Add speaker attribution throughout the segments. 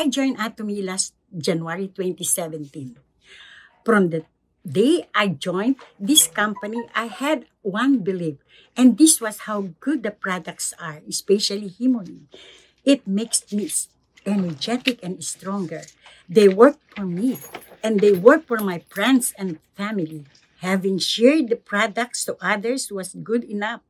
Speaker 1: I joined Atomy last January 2017. From the day I joined this company, I had one belief, and this was how good the products are, especially Himone. It makes me energetic and stronger. They work for me, and they work for my friends and family. Having shared the products to others was good enough,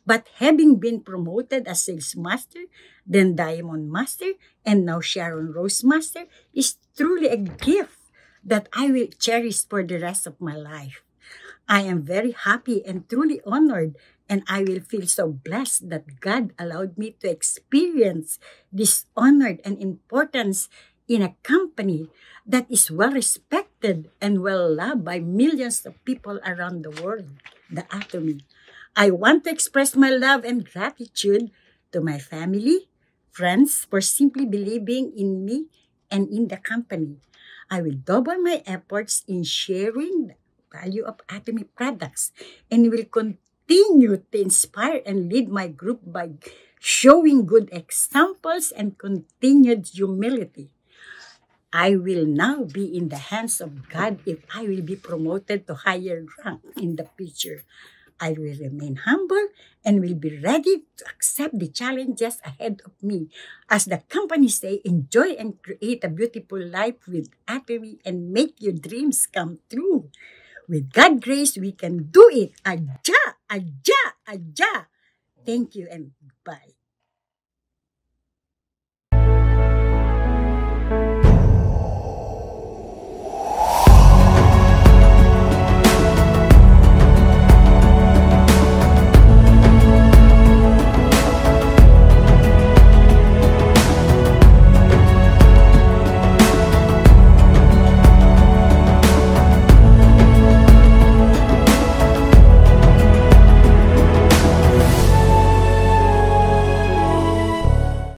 Speaker 1: but having been promoted as sales master, then Diamond Master, and now Sharon Rose Master is truly a gift that I will cherish for the rest of my life. I am very happy and truly honored, and I will feel so blessed that God allowed me to experience this honor and importance in a company that is well respected and well loved by millions of people around the world, the Atomy. I want to express my love and gratitude to my family, friends for simply believing in me and in the company. I will double my efforts in sharing the value of Atomy products and will continue to inspire and lead my group by showing good examples and continued humility. I will now be in the hands of God if I will be promoted to higher rank in the future. I will remain humble and will be ready to accept the challenges ahead of me. As the company say, enjoy and create a beautiful life with Atomy and make your dreams come true. With God's grace, we can do it. Aja, aja, aja. Thank you and bye.